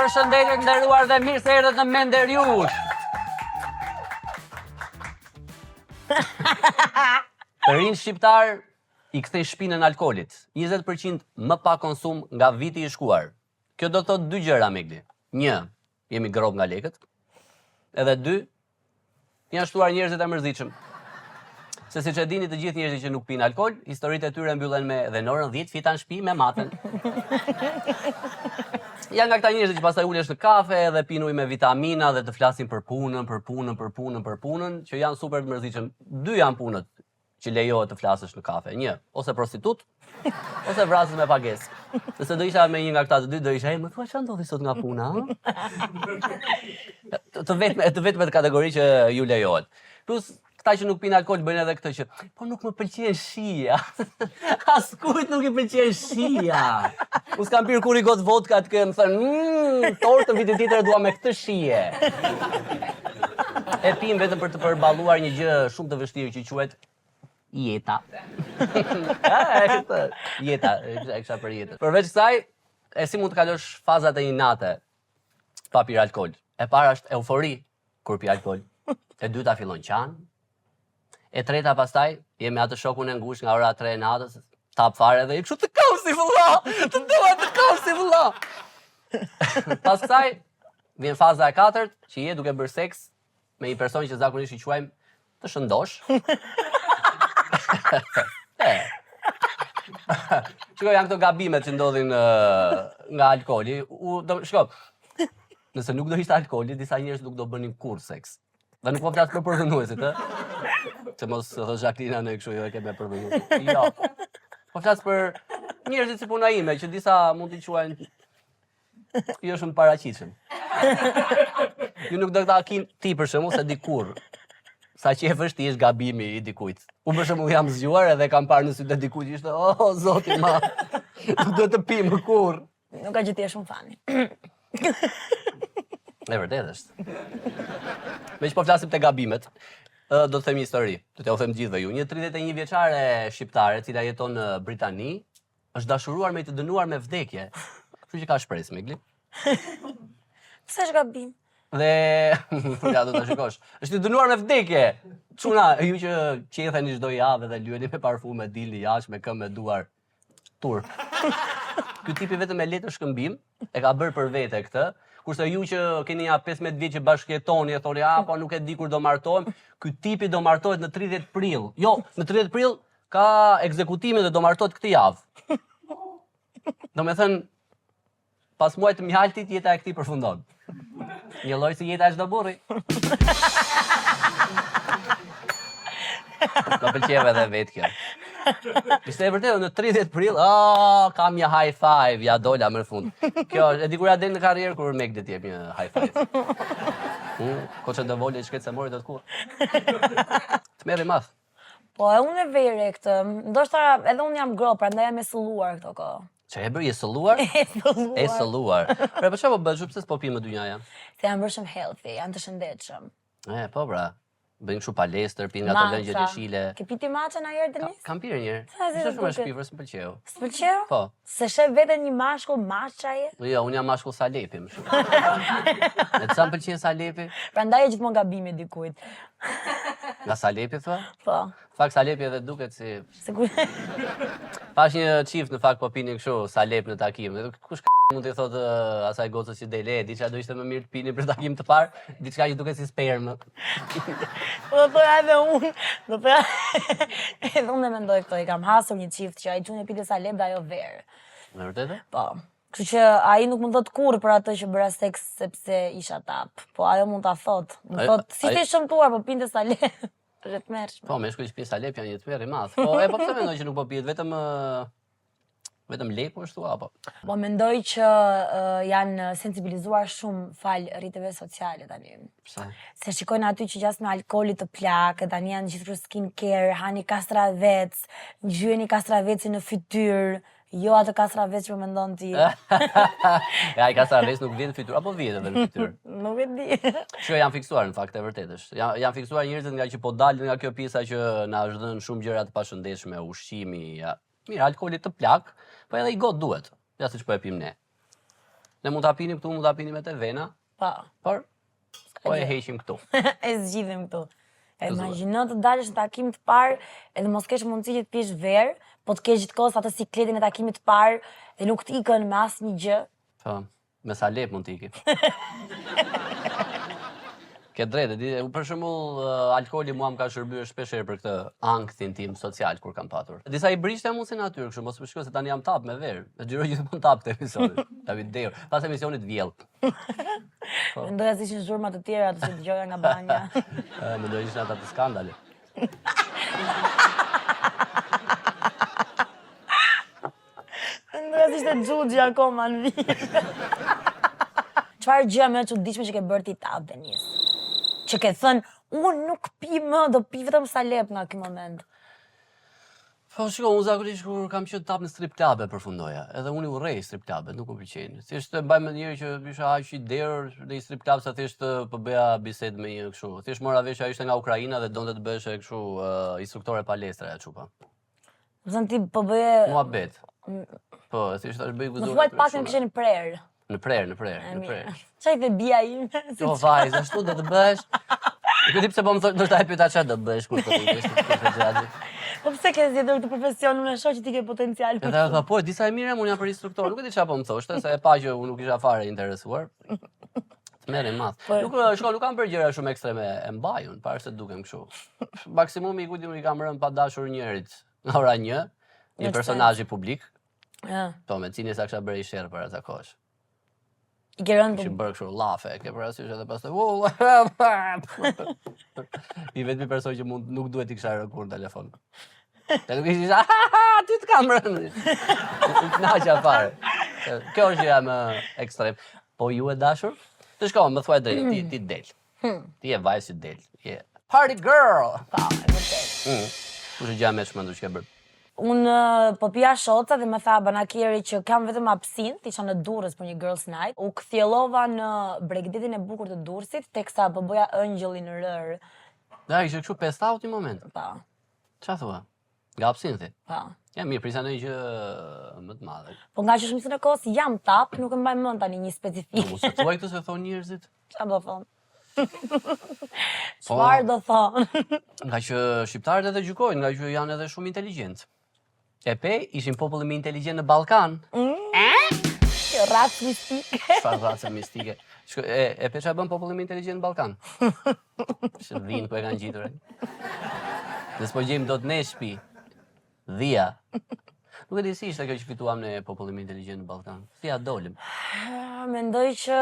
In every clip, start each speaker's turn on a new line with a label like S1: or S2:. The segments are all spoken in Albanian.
S1: Përshëndetje të nderuar dhe mirë se erdhët në Menderiush. Të rinj shqiptar i kthej shpinën alkoolit. 20% më pa konsum nga viti i shkuar. Kjo do të thotë dy gjëra Megli. 1, jemi grob nga lekët. Edhe 2, janë shtuar njerëzit e mërzitshëm. Se siç e dini të gjithë njerëzit që nuk pinë alkool, historitë e tyre mbyllen me dhe në orën 10 fitan shtëpi me matën. Janë nga këta njerëzit që pastaj ulesh në kafe dhe pinë ujë me vitamina dhe të flasin për punën, që janë super të mërzitshëm. 2 janë punët që lejohet të flasësh në kafe. 1, ose prostitut, ose vrasës me pagesë. Nëse do isha me një nga këta të dy, do isha, më thua çfarë ndodhi sot nga puna, Të vetme të kategori që ju lejohet. Plus këta që nuk pinë alkool bëjnë edhe këtë që, po nuk më pëlqen shija. Askujt nuk i pëlqen shija. Unë s'kam pirë kur i got vodka të më thënë, torë të vitit tjetër dua me këtë shije. E pim vetëm për të përballuar një gjë shumë të vështirë që quhet jeta. Jeta, e kisha për jetën. Përveç kësaj, e si mund të kalosh fazat e një nate pa pirë alkool. E para është eufori kur pi alkool. E dyta fillon qan. E treta pastaj, jemi atë shokun e ngushtë nga ora 3 e natës, tap fare dhe i kështu të kam si vëlla, të doa të kam si vëlla. Pas kësaj, vjen faza e 4, që je duke bërë seks me një person që zakonisht i quajmë të shëndosh. Shiko, janë këto gabimet që ndodhin nga alkooli. Shiko, nëse nuk do ishte alkooli, disa njerëz nuk do bënin kurrë seks. Dhe nuk po flas për përvënuesit, që mos thot Jacqueline në kështu jo e ke me përvënuesit. Jo. Po flas për njerëzit si puna ime, që disa mund t'i quajnë jo shumë paraqitshëm. Ju nuk do ta kin ti për shembull se dikur sa që e vështirë është gabimi i dikujt. Unë për shembull jam zgjuar edhe kam parë në sytë e dikujt ishte, "Oh, zoti ma, nuk do të pi më kurrë."
S2: Nuk ka që ti e shumë fani.
S1: E vërtet është. Me që po flasim të gabimet, do të them një histori, do t'ja u them gjithëve ju. Një 31 vjeçare shqiptare, cila jeton në Britani, është dashuruar me të dënuar me vdekje. Kështu që ka shpresë, Megli.
S2: Pse është gabim?
S1: Dhe, ja do të shikosh, është i dënuar me vdekje. Çuna, ju që qetheni çdo javë dhe lyeni me parfume, dilni jashtë me këmbë me duar. Tur. Ky tipi vetëm me letër shkëmbim e ka bërë për vete këtë. Kurse ju që keni ja 15 vjet që bashkëjetoni e thoni, po nuk e di kur do martohem, ky tipi do martohet në 30 prill. Jo, në 30 prill ka ekzekutimin dhe do martohet këtë javë. Domethënë, pas muajit të mjaltit jeta e këtij përfundon. Një lloj si jeta e çdo burri. Do pëlqeve edhe vetë kjo. Ishte e vërtetë në 30 prill, kam një high five, ja dola më në fund. Kjo, e di kur ja del në karrierë kur Megli të jep një high five. Koçë do volë shkret se mori dot kur. Të merri madh.
S2: Po, e unë e vere këtë. Ndoshta edhe unë jam grop, prandaj jam e sëlluar këto kohë.
S1: Që e bërë, je sëlluar? E sëlluar. Pra, për çfarë po bësh, pse s'po pi më dynjaja?
S2: Se janë bërë shumë healthy, janë të shëndetshëm.
S1: Po pra. Bëjmë kështu palestër, pinë nga të lëngjë jeshile.
S2: Ke piti maçën ajër Denis?
S1: Kam pirë një herë.
S2: Ishte
S1: shumë e shpifër, s'm pëlqeu.
S2: S'pëlqeu?
S1: Po.
S2: Se shef veten një mashkull maçaje?
S1: Jo, unë jam mashkull Salepi më shumë. E të sa më pëlqen Salepi?
S2: Prandaj e gjithmonë gabimi dikujt.
S1: Nga Salepi thua?
S2: Po.
S1: Fakt Salepi edhe duket si
S2: Sigur.
S1: Pash një çift në fakt po pinin kështu Salep në takim. Kush mund t'i thotë asaj gocës që dele, diçka do ishte më mirë të pini për takim të parë, diçka që duket si spermë.
S2: Do thoya edhe unë, do thoya edhe unë e mendoj këto, i kam hasur një çift që ai çunë pinte Salep dhe ajo verë.
S1: Me vërtetë?
S2: Po. Kështu që ai nuk më thot kurrë për atë që bëra seks sepse isha tap. Po ajo mund ta thot. Më thot, si ishte shëmtuar, po pinte Salep. Është të mërshme.
S1: Po, me shkuj që pi Salep janë një të merë i madh. Po, po pse mendoj që nuk po pihet, vetëm leku është thua apo? Po
S2: mendoj që janë sensibilizuar shumë fal rrjeteve sociale tani.
S1: Pse?
S2: Se shikojnë aty që gjas me alkoolit të plak, tani janë gjithë skin care, hani kastravec, ngjyeni kastraveci në fytyrë. Jo atë kastravec që mendon ti.
S1: Ja, i kastravec nuk vjen në fytyrë, apo vjen edhe në fytyrë?
S2: Nuk e di.
S1: Që janë fiksuar në fakt e vërtetë është. Janë fiksuar njerëzit nga që po dalin nga kjo pjesa që na është dhënë shumë gjëra të pashëndetshme, ushqimi, mirë, alkooli të plak, po edhe i got duhet. Ja siç po e pim ne. Ne mund ta pinim këtu, mund ta pinim edhe vena,
S2: Po.
S1: por po e heqim këtu.
S2: E zgjidhim këtu. Imagjino të dalësh në takim të parë edhe mos kesh mundësi që të pish verë, po të kesh gjithkohës atë sikletin e takimit të parë dhe nuk të ikën me asnjë gjë.
S1: Po, me sa lep mund t'i iki. Ke drejtë, për shembull, alkooli mua më ka shërbyer shpeshherë për këtë ankthin tim social kur kam patur. Disa i brishte mund si natyrë, kështu mos më shkoj se tani jam tap me verë. E xhiroj gjithmonë tap të episodit. Ta video, pas emisionit vjell.
S2: Mendoja se ishin zhurma të tjera ato që dëgjoja nga banja.
S1: Mendoj ishin ata të skandale.
S2: Mendoja se ishte Xhuxhi akoma në vit. Çfarë gjë më e çuditshme që ke bërë ti tap Denis? Që ke thënë, unë nuk pi më, do pi vetëm sa lep nga ky moment.
S1: Po shiko, unë zakonisht kur kam qenë tap në strip clube përfundoja. Edhe unë i urrej strip clubet, nuk më pëlqejnë. Thjesht mbaj mend njëri që isha aq i derë në një strip club sa thjesht po bëja bisedë me një kështu. Thjesht mora vesh ajo ishte nga Ukraina dhe donte të bëheshe kështu instruktore palestre ajo çupa.
S2: Do të thënë ti po bëje
S1: Muhabet. Po, thjesht tash bëj guzon.
S2: Më thuaj të paktën kishe në prerë.
S1: Në prerë.
S2: Çaj the bia im.
S1: Jo vajzë, ashtu do të bësh. Nuk e di pse po më thonë, do të pyeta çfarë do bësh kur të bësh.
S2: Po pse ke zgjedhur këtë profesion, unë e shoh që ti ke potencial.
S1: Edhe tha, po, disa e mirë, unë jam për instruktor, nuk e di çfarë po më thoshte, se e pa që unë nuk isha fare interesuar. Të merrem madh. Nuk kam bërë gjëra shumë ekstreme, e mbajun, para se dukem kështu. Maksimumi i kujt i kam rënë pa dashur njërit nga ora 1, një personazh publik. Po, me cilin sa kisha bërë i sherr para sa kohësh.
S2: I ke rënë
S1: Kishin bërë kështu llafe, ke parasysh edhe pastaj. I vetmi person që nuk duhet i kisha rënë kur në telefon. Te nuk isha, ty të kam rënë. Naqa fare. Kjo është gjëja më ekstrem. Po ju e dashur? Të shkon, më thuaj drejt, ti del. Ti je vajzë që del. Je party girl.
S2: Pa, e vërtet.
S1: Kush është gjëja më e çmendur që ke bërë?
S2: Unë po pija shoca dhe më tha banakjeri që kam vetëm absint, isha në Durrës për një girls night. U kthjellova në Bregdetin e bukur të Durrësit, teksa po bëja ëngjëllin rër.
S1: Da, ishte kështu pest out një moment.
S2: Pa.
S1: Çfarë thua? Nga absinthi?
S2: Pa.
S1: Ja, mirë, prisa në gjë më të madhe.
S2: Po nga që shumicën e kohës jam tap, nuk e mbaj mend tani një specifik.
S1: Mos e thuaj këtë se thonë njerëzit.
S2: Çfarë do thon? Çfarë do thon?
S1: Nga që shqiptarët edhe gjykojnë, nga që janë edhe shumë inteligjent. E pe, ishin populli më inteligjent në Ballkan.
S2: Racë mistike.
S1: Çfarë racë mistike? E pe çfarë bën populli më inteligjent në Ballkan? Që dhinë ku e kanë gjitur. Ne s'po gjejmë dot ne shtëpi. Dhia. Nuk e di si ishte kjo që fituam ne populli më inteligjent në Ballkan. Si ja dolim?
S2: Mendoj që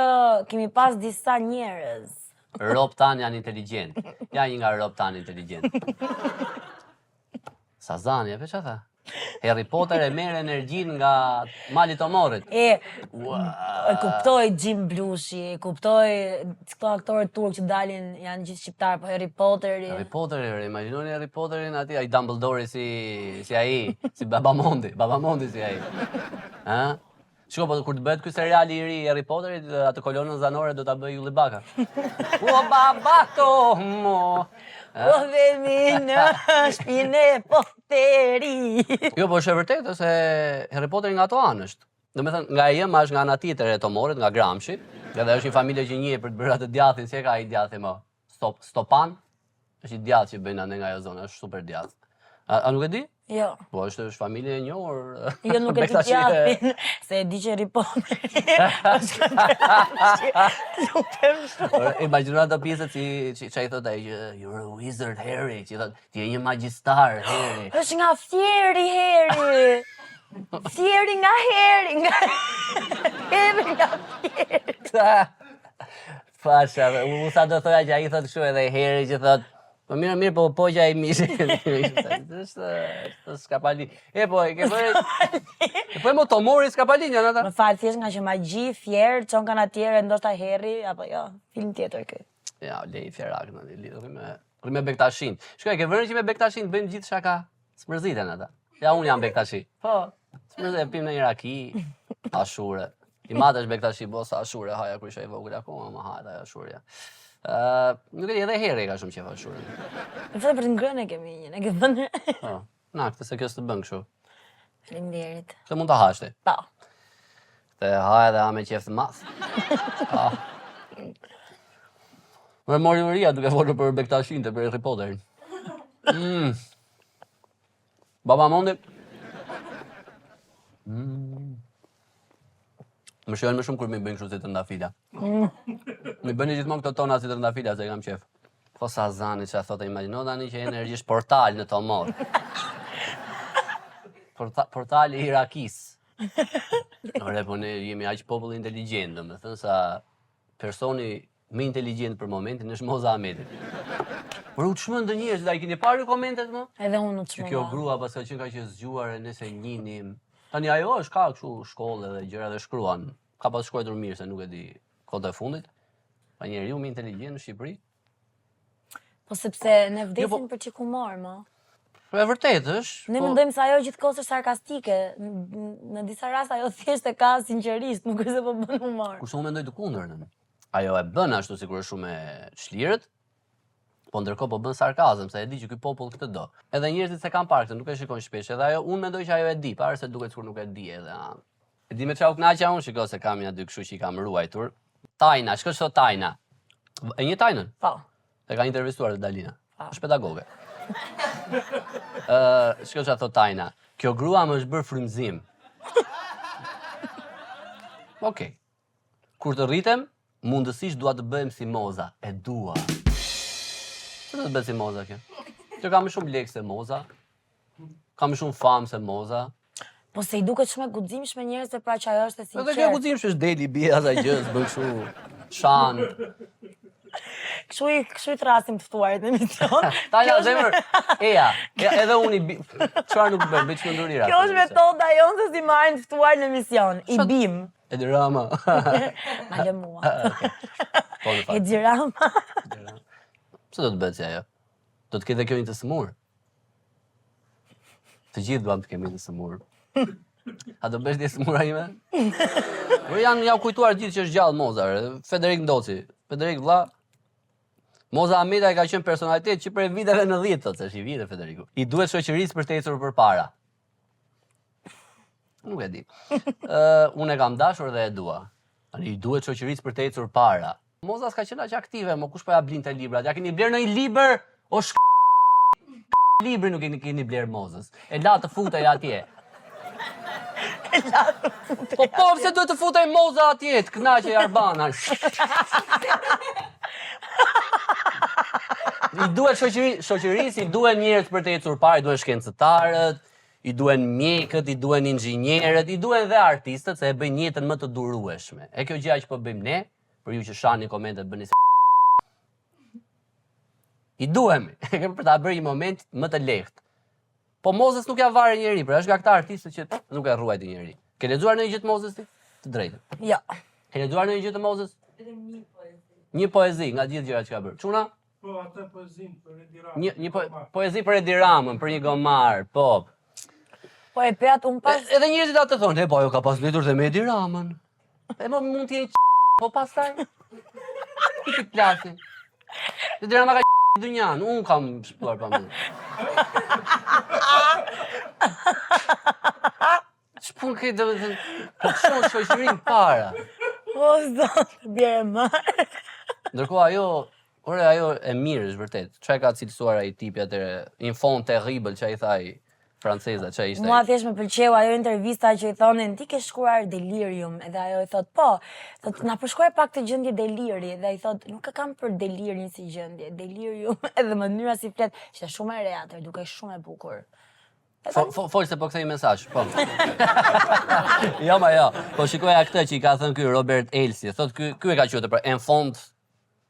S2: kemi pas disa njerëz.
S1: Rob tan janë inteligjent. Ja një nga rob tan inteligjent. Sazani, e pe çfarë tha? Harry Potter e merr energjinë nga mali të morit.
S2: E kuptoj Jim Blushi, e kuptoj këto aktorë turk që dalin janë gjithë shqiptar, po Harry Potteri,
S1: imagjinoni Harry Potterin aty, ai Dumbledore si ai, si Babamondi si ai. Ë? Shiko, po kur të bëhet ky seriali i ri Harry Potterit, atë kolonën zanore do ta bëj Ylli Baka. O babato mo.
S2: Po vemi në shtëpinë e Potterit.
S1: Jo, po është e vërtetë se Harry Potteri nga ato anë është. Domethënë nga e jema është nga ana tjetër e Tomorit, nga Gramshi, edhe është një familje që njihet për të bërë atë djathin, si e ka ai djathi më? Stopan? Është i djathtë që bëjnë anë nga ajo zonë, është super djathtë. A nuk e di?
S2: Jo.
S1: Po është familje e njohur.
S2: Jo, nuk e di djathin, se e di që Harry Potteri. Lutem shumë.
S1: Imagjino ato pjesët që ai thotë ai që you're a wizard Harry, që thotë ti je një magjistar Harry.
S2: Është nga Fieri Harry. Fieri nga Harry, Harry nga Fieri.
S1: Fasha, u sa do thoya që ai thotë kështu edhe Harry që thotë po mirë, po që ai mishi. Është skapali. Po, e ke bërë. Po mo Tomori skapalin janë ata.
S2: Më fal, thjesht nga që magji, Fier, çon kanë atëre, ndoshta Harry apo jo, film tjetër ky.
S1: Ja, lej Fierak në lidhur me Bektashin. Shkoj, ke vënë që me Bektashin bëjmë gjithë shaka. Smërziten ata. Ja, unë jam Bektashi. Po, smërziten pim në një raki, ashure. I madh është Bektashi, bosa ashure, haja kur isha i vogël akoma, më hajta ashuria. Nuk e di, edhe Harry ka shumë qef ashurën.
S2: Në fakt për të ngrënë kemi një, e ke thënë.
S1: Po, na, këtë se kjo s'të bën kështu.
S2: Faleminderit.
S1: Se mund ta hash ti.
S2: Po.
S1: Te ha edhe ha me qef të mas. Më mori uria duke folur për Bektashin të për Harry Potterin. Baba Mondi. Më shojnë më shumë kur mi bëjnë kështu si të ndafila. Mi bëni gjithmonë këto tona si të ndafila se kam qef. Po sa zani që a thotë imagjino tani që energjisht portal në Tomor. Portali Irakis. Ore, po ne jemi aq popull inteligjent, domethënë sa personi më inteligjent për momentin është Moza Ahmeti. Por u çmendë njerëz, ai keni parë komentet më?
S2: Edhe unë u çmendova.
S1: Kjo grua pastaj që ka që zgjuar e nëse njinim. Tani ajo është ka kështu shkollë dhe gjëra dhe shkruan. Ka pas shkruar mirë se nuk e di kohët e fundit. Pa njeriu më inteligjent në Shqipëri.
S2: Po sepse ne vdesim për çikumor, më.
S1: E vërtet është.
S2: Ne mendojmë se ajo gjithkohës është sarkastike. Në disa raste ajo thjesht e ka sinqerisht, nuk është se po bën humor.
S1: Kurse unë mendoj të kundërtën. Ajo e bën ashtu sikur është shumë e çlirët, po ndërkohë po bën sarkazëm, se e di që ky popull këtë do. Edhe njerëzit se kanë parë këtë, nuk e shikojnë shpesh, edhe ajo unë mendoj që ajo e di, para se duket sikur nuk e di edhe. E di me çau kënaqja unë, shikoj se kam ja dy kështu që i kam ruajtur. Tajna, ç'ka thot Tajna? E një Tajnën?
S2: Po.
S1: E ka intervistuar Dalina. Është pedagoge. Ç'ka thot Tajna? Kjo grua më është bërë frymëzim. Okej. Kur të rritem, mundësisht dua të bëhem si Moza. E dua. Që do të bëhet si Moza kjo? Që ka më shumë lekë se Moza. Ka më shumë famë se Moza.
S2: Po se i duket shumë e guximshme njerëzve pra që ajo është e sinqertë.
S1: Edhe kjo guximshme është deli bie asaj gjës, bën kështu shan.
S2: Kështu i thrasim të ftuarit në emision.
S1: Tanja zemër, eja, edhe unë i çfarë nuk bën, bëj çmendurira.
S2: Kjo është metoda jonë se si marrin të ftuar në emision. I bim.
S1: Edi Rama.
S2: Ma lë mua.
S1: Po në fakt.
S2: Edi Rama.
S1: Pse do të bëhet si ajo? Do të ketë kjo një të smur. Të gjithë duam të kemi një të smur. A do bësh një smura ime? Po janë ja u kujtuar gjithë që është gjallë Moza, Federik Ndoci. Federik vlla. Moza Ahmeta ka qenë personalitet që prej viteve 90 thotë se është i vite Federiku. I duhet shoqërisë për të ecur përpara. Nuk e di. Unë e kam dashur dhe e dua. Tani i duhet shoqërisë për të ecur para. Moza s'ka qenë aq aktive, mo kush po ja blinte librat? Ja keni bler në një libër o libri nuk keni bler Mozës. E la të futej atje. Po pse duhet të futej Moza atje, të kënaqej Arbana. I duhet shoqërisë, i duhen njerëz për të ecur para, i duhen shkencëtarët, i duhen mjekët, i duhen inxhinierët, i duhen dhe artistët se e bëjnë jetën më të durueshme. E kjo gjë që po bëjmë ne, për ju që shani komentet bëni i duhemi, për ta bërë një moment më të lehtë. Po Mozës nuk ja vare njeri, pra është nga këta artistët që nuk e ruajti njeri. Ke lexuar në një gjë të Mozës ti? Të drejtën.
S2: Jo.
S1: Ke lexuar në një gjë të Mozës? Një poezi nga gjithë gjërat që ka bërë. Çuna?
S3: Po, atë poezin për Edi Ramën.
S1: Një poezi për Edi Ramën, për një gomar, po.
S2: Po e peat unë pas...
S1: Edhe njerëzit atë thonë, po ajo ka pas letur dhe me Edi Ramën. E mo mund t'jeni po pastaj. Ti të plasin. Edi Rama ka dynjan, unë kam shpluar pa më. Ç'pun ke do të po çon shoqërinë para.
S2: O zot, bjerë marr.
S1: Ndërkohë ajo e mirë është vërtet. Çfarë ka cilësuar ai tipi atëre? Infon terrible që ai thaj franceza që ishte.
S2: Mua thjesht më pëlqeu ajo intervista që i thonin ti ke shkruar delirium edhe ajo i thot po, thot na përshkruaj pak të gjendje deliri dhe ai thot nuk e kam për delirin si gjendje, delirium edhe mënyra si flet, ishte shumë e re atë, duke shumë e bukur.
S1: Fol se po kthej mesazh, po. Jo, ma jo. Po shikoja këtë që i ka thënë ky Robert Elsi, thot ky e ka quajtur për enfant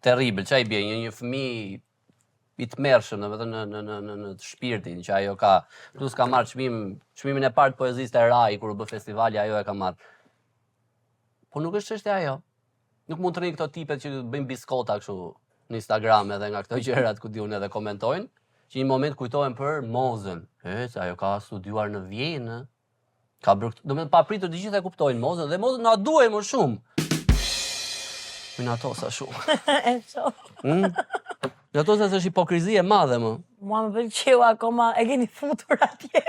S1: terrible, çai bie një fëmijë i tmerrshëm, domethënë në shpirtin që ajo ka, plus ka marrë çmimin e parë të poezisë të Rai kur u bë festivali, ajo e ka marrë. Po nuk është çështja ajo. Nuk mund të rrinë këto tipet që bëjnë biskota kështu në Instagram edhe nga këto gjërat ku diun edhe komentojnë, që një moment kujtohen për Mozën. Se ajo ka studiuar në Vjenë. Ka bërë, domethënë pa pritur të gjithë e kuptojnë Mozën dhe Mozën na duaj më shumë. Në ato sa shumë.
S2: E shoh.
S1: Në ato sa është hipokrizi e madhe më.
S2: Mua më pëlqeu akoma e keni futur atje.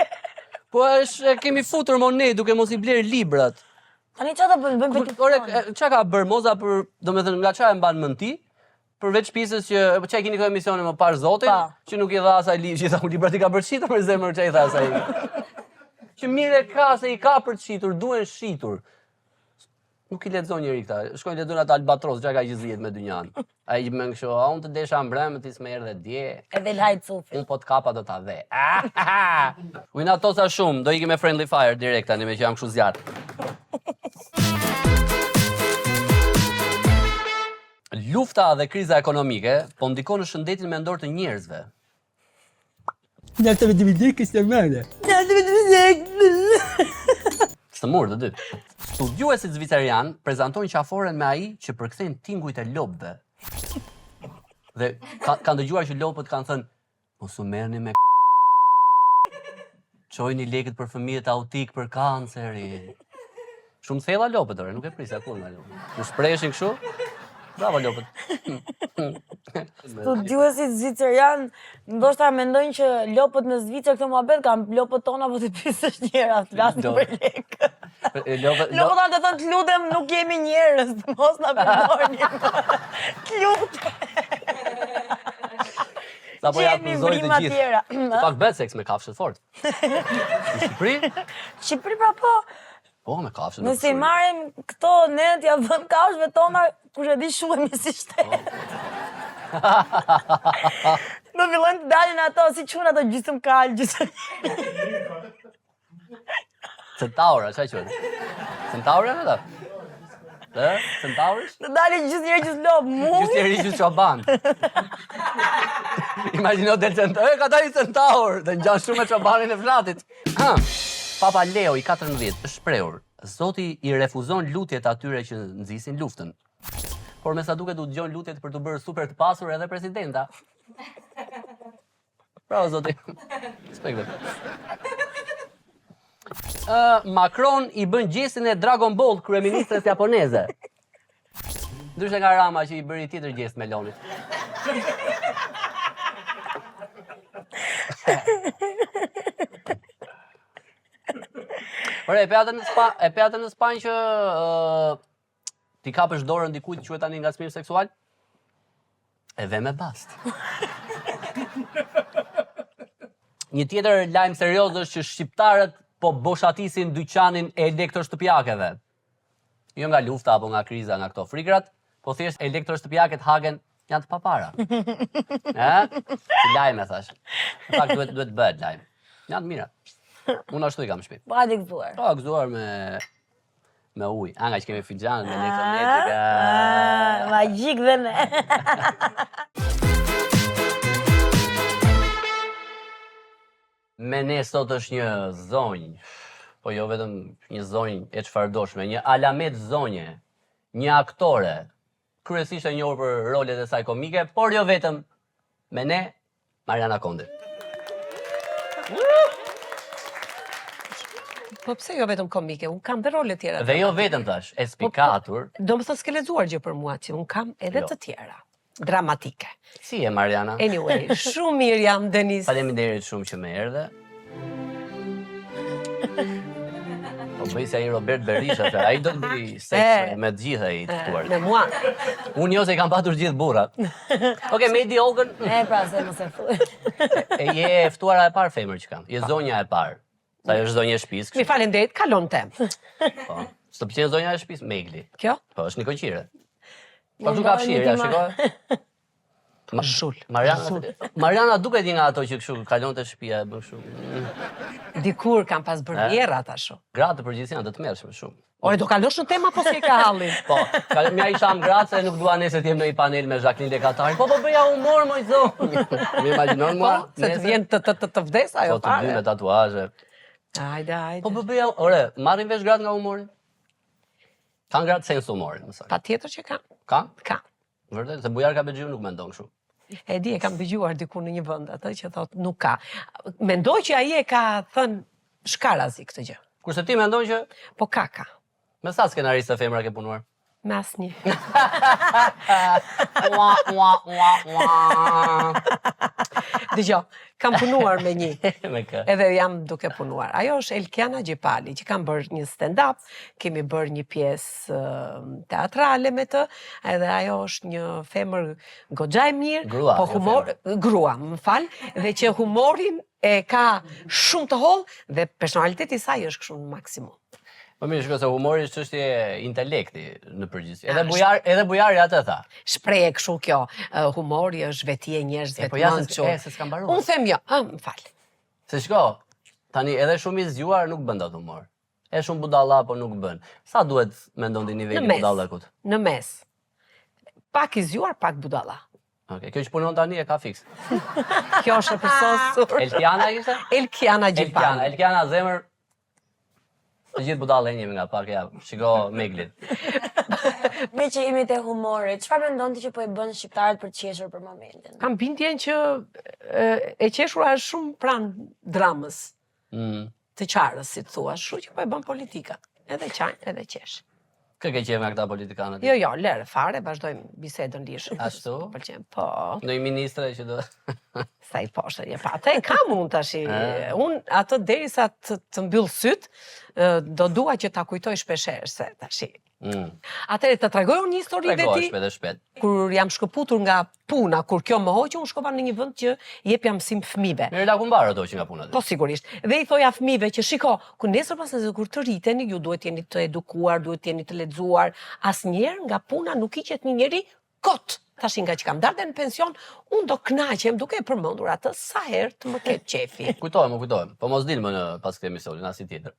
S1: Po e kemi futur mo ne duke mos i bler librat.
S2: Tani çfarë do bëjmë peticion?
S1: Ore, çka ka bërë Moza për, domethënë nga çfarë mban mend ti? Përveç pjesës që çka keni këto emisione më parë Zotin, që nuk i dha asaj livë, që i tha libra ti ka bërë shitur për zemër çai tha asaj. Që mire ka se i ka për të shitur, duhen shitur. Nuk i lexon njëri këta. Shkojnë lexojnë ata Albatros, çka ka që zihet me dynjan. Ai më kështu, unë të desha mbrëmë ti s'më erdhe dje.
S2: Edhe lajt sufi.
S1: Unë po të kapa do ta ve. Ujna tosa shumë, do ikim me friendly fire direkt tani me që jam kështu zjarr. Lufta dhe kriza ekonomike po ndikon në shëndetin mendor të njerëzve. Së murë të dy. Studiuesit zviceran prezantojnë qaforen me ai që përkthejnë tingujt e lopëve. Dhe kanë dëgjuar që lopët kanë thënë, mos u merrni me çojini lekët për fëmijët autik për kanceri. Shumë thella lopët, ore, nuk e prisja kur nga lopët. Ju shpreshin kështu? Bravo lopët.
S2: Studiuesit zviceran ndoshta mendojnë që lopët në Zvicër këtë muhabet kanë lopët tona po të pyesësh njëra, flasin për lekë. Lopët kanë të thënë të lutem nuk jemi njerëz, mos na përdorni. Të lutem.
S1: Sa po ja
S2: Gjeni
S1: akuzoj të
S2: vrima
S1: gjithë.
S2: tjera.
S1: Pak bëhet seks me kafshët fort. Në Shqipëri?
S2: Shqipëri pra po.
S1: Po, me kafshët.
S2: Nëse i marrim këto ne t'ja vëm kafshëve tona, kush e di shuhemi si shtet. Do fillojnë të dalin ato si quhen ato gjysmë kal, gjysmë.
S1: Centaura, çfarë quhet? Centaura ata? Centaurish?
S2: Do dalin gjysmë njerëz gjysmë lop,
S1: Gjysmë njeri gjysmë çoban. Imagjino del centaur, ka dalë centaur, dhe ngjan shumë me çobanin e flatit. Papa Leo i 14 është shprehur, Zoti i refuzon lutjet atyre që nxisin luftën. Por me sa duket u dëgjon lutjet për të bërë super të pasur edhe presidenta. Bravo Zoti. Respekte. Macron i bën gjestin e Dragon Ball kryeministres japoneze. Ndryshe nga Rama që i bëri tjetër gjest me Lonit. Ore, e pe atë në Spanjë që ti kapësh dorën dikujt quhet tani ngacmim seksual? E ve me bast. Një tjetër lajm serioz është që shqiptarët po boshatisin dyqanin e elektroshtëpiakeve. Jo nga lufta apo nga kriza, nga këto frikrat, po thjesht elektroshtëpiaket hagen janë të papara. Si lajme thash. Në fakt duhet bëhet lajm. Janë të mira. Unë ashtu i kam shtëpi.
S2: Pa gëzuar.
S1: Po, gëzuar me ujë. Nga që kemi finxhan me elektronetika.
S2: Magjik dhe ne.
S1: Me ne sot është një zonjë, po jo vetëm një zonjë e çfarëdoshme, një alamet zonje, një aktore, kryesisht e njohur për rolet e saj komike, por jo vetëm, me ne, Mariana Kondi.
S4: Po pse jo vetëm komike, unë kam dhe role tjera.
S1: Dhe jo vetëm tash, e spikatur.
S4: Do më thënë s'ke lexuar gjë për mua që unë kam edhe të tjera. Dramatike.
S1: Si e Mariana?
S4: Anyway, shumë mirë jam, Denis.
S1: Faleminderit shumë që më erdhe. Po bëj si ai Robert Berisha, ai do të bëj seks me të gjithë ai të ftuar.
S4: Me mua.
S1: Unë jo se i kam patur gjithë burrat. Okej, me Diogën.
S2: Pra se mos e thuaj.
S1: E je e ftuara e parë femër që kam. Je zonja e parë. Sa është zonja e shtëpisë.
S4: Mi falenderit, kalon tem.
S1: Po. S'të pëlqen zonja e shtëpisë Megli.
S4: Kjo?
S1: Po, është një konqire. Po këtu ka fshirë, ja shikoj.
S4: Zhull.
S1: Mariana duket një nga ato që kështu kalon te shtëpia e bën kështu.
S4: Dikur kam pas bërë vjerra tashu.
S1: Gratë përgjithësi janë të tmerrshme shumë.
S4: Ore, do kalosh në tema po s'ke ka hallin.
S1: Po, mja isha më gratë se nuk dua nesër të jem në një panel me Jacqueline Lekatari. Po bëja humor moj zonë. Më imagjinon mua.
S4: Se të vjen të vdes ajo
S1: Po të dy me tatuazhe.
S4: Hajde.
S1: Po bëja, ore, marrin vesh gratë nga humori? Kanë gratë sens humori, më sa.
S4: Patjetër që kam.
S1: Ka?
S4: Ka.
S1: Vërtet, se Bujarka Bexhiu nuk mendon kështu.
S4: E di, e kam dëgjuar diku në një vend atë që thot nuk ka. Mendoj që ai e ka thënë shkarazi këtë gjë.
S1: Kurse ti mendon që
S4: po ka.
S1: me sa skenariste femra ke punuar?
S4: Me asnjë.
S1: Ua, ua, ua, ua.
S4: Dëgjoj, kam punuar me një.
S1: Me kë.
S4: Edhe jam duke punuar. Ajo është Elkiana Gjepali, që kam bërë një stand-up, kemi bërë një pjesë teatrale me të, edhe ajo është një femër goxha e mirë,
S1: Grua,
S4: po
S1: jo
S4: humor, grua, më fal, dhe që humorin e ka shumë të hollë dhe personaliteti i saj është kështu në maksimum.
S1: Po mirë, shko se humori është çështje intelekti në përgjithësi. Edhe bujari atë tha.
S4: Shprehje kështu kjo, humori është veti e njerëzve
S1: Po
S4: të
S1: ja
S4: mençur.
S1: se s'kam mbaruar.
S4: Unë them jo, më fal.
S1: Se shko, tani edhe shumë i zgjuar nuk bën dot humor. E shumë budalla po nuk bën. Sa duhet mendon ti niveli
S4: Në mes.
S1: budallakut?
S4: Në mes. Pak i zgjuar, pak budalla.
S1: Okej, kjo që punon tani e ka fiks.
S4: Kjo është e përsosur.
S1: Elkiana ishte?
S4: Elkiana Gjepali.
S1: Elkiana zemër. Të gjithë budallë jemi nga pak ja. Shiko Meglit.
S2: Me që jemi te humori, çfarë mendon ti që po e bën shqiptarët për të qeshur për momentin?
S4: Kam bindjen që e qeshura është shumë pranë dramës, të qarës, si të thua, kështu që po e bën politika. Edhe qajnë, edhe qesh.
S1: Kë ke qef nga këta politikanët?
S4: Jo, lere, fare, vazhdojmë bisedën lishë.
S1: Ashtu?
S4: Pëlqen, po.
S1: Ndoj ministre që do...
S4: Sa i poshtë, ja, pa, atë e kam unë tash. Unë atë derisa të mbyll syt, do dua që ta kujtoj shpesherë se tash. Atëherë të tregoj unë një histori dhe
S1: Tregoj
S4: ti.
S1: shpejt e shpejt.
S4: Kur jam shkëputur nga puna, kur kjo më hoqë, unë shkova në një vend që jepja mësim fëmijëve.
S1: Mirë la kumbar ato që nga puna.
S4: Po sigurisht. Dhe i thoja fëmijëve që shiko, kur nesër pas nesër kur të rriteni, ju duhet jeni të edukuar, duhet jeni të lexuar. Asnjëherë nga puna nuk hiqet një njeri kot. Tash nga që kam dalë në pension, unë do kënaqem duke e përmendur atë sa herë të më ketë qefi.
S1: Kujtohem. Po mos dilmë në pas këtë emisionin, as i tjetër.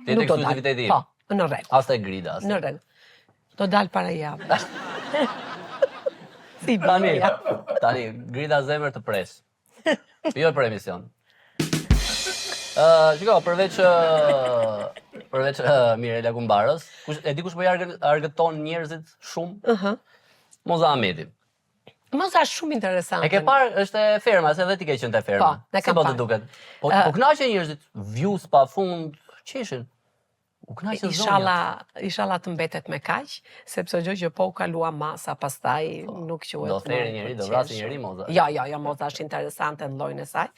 S1: Tjetër
S4: Nuk do dalë.
S1: eksklusiviteti im.
S4: Po, në rregull.
S1: As te grida, as.
S4: Në rregull. Do dalë para javë. Si
S1: Tani,
S4: bëja.
S1: tani, grida zemër të pres. Jo për emision. Shiko, përveç Mirela Kumbarës, e di kush po argëton njerëzit shumë? Moza Ahmeti.
S4: Mos është shumë interesante.
S1: E ke parë, është e ferma, se edhe ti ke qenë te ferma.
S4: Po, e kam
S1: Si po të
S4: parë.
S1: duket? Po kënaqen njerëzit, views pa fund, qeshin. U kënaqen zonja.
S4: Inshallah të mbetet me kaq, sepse gjë që po u kalua masa, pastaj nuk quhet.
S1: Do theri njeri, do vrasi njeri Moza.
S4: Jo, Moza është interesante në llojin e saj.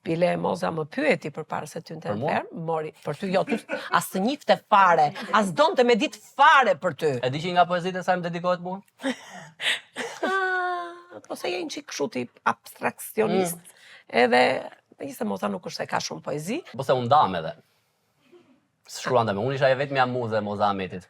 S4: Bile Moza më pyeti përpara se ty të
S1: Për mua?
S4: ferm, mori për ty, jo, ty as të njifte fare, as donte me ditë fare për ty.
S1: E di që nga poezitë e saj më dedikohet mua?
S4: Po se je një qik kështu tip abstraksionist. Edhe, megjithëse Moza nuk është se ka shumë poezi.
S1: Po se unë dam edhe. Shkruan me, unë isha e vetëmja muze Moza Ahmetit.